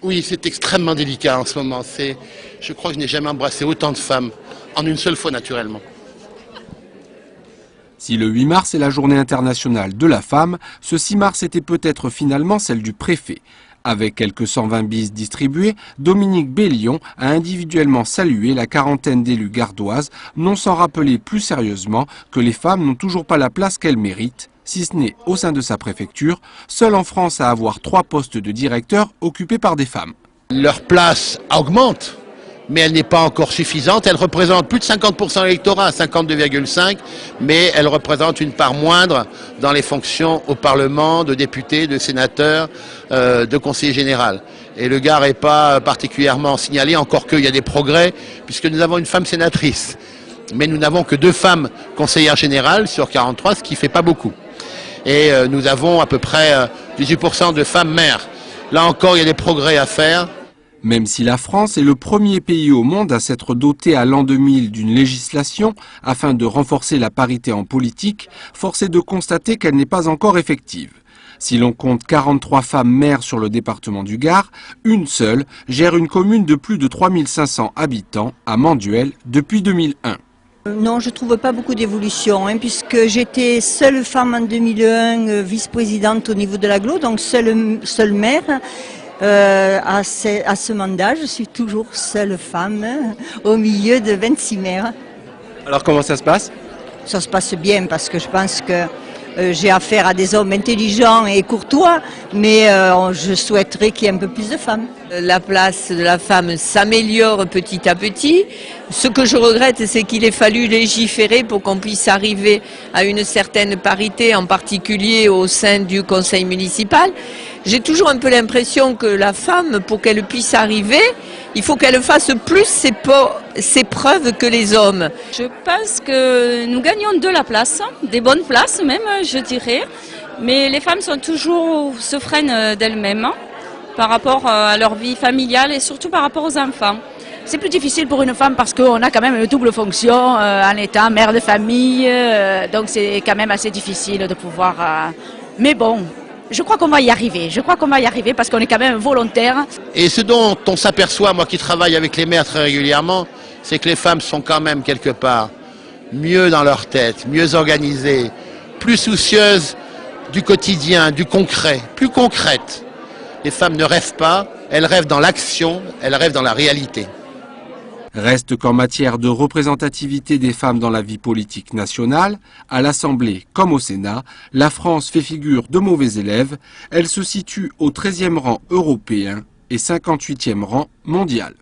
Oui, c'est extrêmement délicat en ce moment. Je crois que je n'ai jamais embrassé autant de femmes, en une seule fois naturellement. Si le 8 mars est la journée internationale de la femme, ce 6 mars était peut-être finalement celle du préfet. Avec quelques 120 bis distribués, Dominique Bellion a individuellement salué la quarantaine d'élus gardoises, non sans rappeler plus sérieusement que les femmes n'ont toujours pas la place qu'elles méritent, si ce n'est au sein de sa préfecture, seule en France à avoir 3 postes de directeur occupés par des femmes. Leur place augmente, mais elle n'est pas encore suffisante. Elle représente plus de 50% de l'électorat, 52,5%, mais elle représente une part moindre dans les fonctions au Parlement, de députés, de sénateurs, de conseillers généraux. Et le Gard n'est pas particulièrement signalé, encore qu'il y a des progrès, puisque nous avons une femme sénatrice. Mais nous n'avons que 2 femmes conseillères générales sur 43, ce qui ne fait pas beaucoup. Et nous avons à peu près 18% de femmes maires. Là encore, il y a des progrès à faire. Même si la France est le premier pays au monde à s'être doté à l'an 2000 d'une législation afin de renforcer la parité en politique, force est de constater qu'elle n'est pas encore effective. Si l'on compte 43 femmes maires sur le département du Gard, une seule gère une commune de plus de 3500 habitants à Manduel depuis 2001. Non, je ne trouve pas beaucoup d'évolution, puisque j'étais seule femme en 2001, vice-présidente au niveau de l'agglo, donc seule maire. À ce mandat, je suis toujours seule femme au milieu de 26 maires. Alors comment ça se passe? Ça se passe bien parce que je pense que j'ai affaire à des hommes intelligents et courtois, mais je souhaiterais qu'il y ait un peu plus de femmes. La place de la femme s'améliore petit à petit. Ce que je regrette, c'est qu'il ait fallu légiférer pour qu'on puisse arriver à une certaine parité, en particulier au sein du conseil municipal. J'ai toujours un peu l'impression que la femme, pour qu'elle puisse arriver, il faut qu'elle fasse plus ses preuves que les hommes. Je pense que nous gagnons de la place, des bonnes places même, je dirais. Mais les femmes se freinent d'elles-mêmes par rapport à leur vie familiale et surtout par rapport aux enfants. C'est plus difficile pour une femme parce qu'on a quand même une double fonction en étant mère de famille, donc c'est quand même assez difficile de pouvoir... Mais bon, je crois qu'on va y arriver, parce qu'on est quand même volontaire. Et ce dont on s'aperçoit, moi qui travaille avec les maires très régulièrement, c'est que les femmes sont quand même quelque part mieux dans leur tête, mieux organisées, plus soucieuses du quotidien, du concret, plus concrètes. Les femmes ne rêvent pas, elles rêvent dans l'action, elles rêvent dans la réalité. Reste qu'en matière de représentativité des femmes dans la vie politique nationale, à l'Assemblée comme au Sénat, la France fait figure de mauvais élève. Elle se situe au 13e rang européen et 58e rang mondial.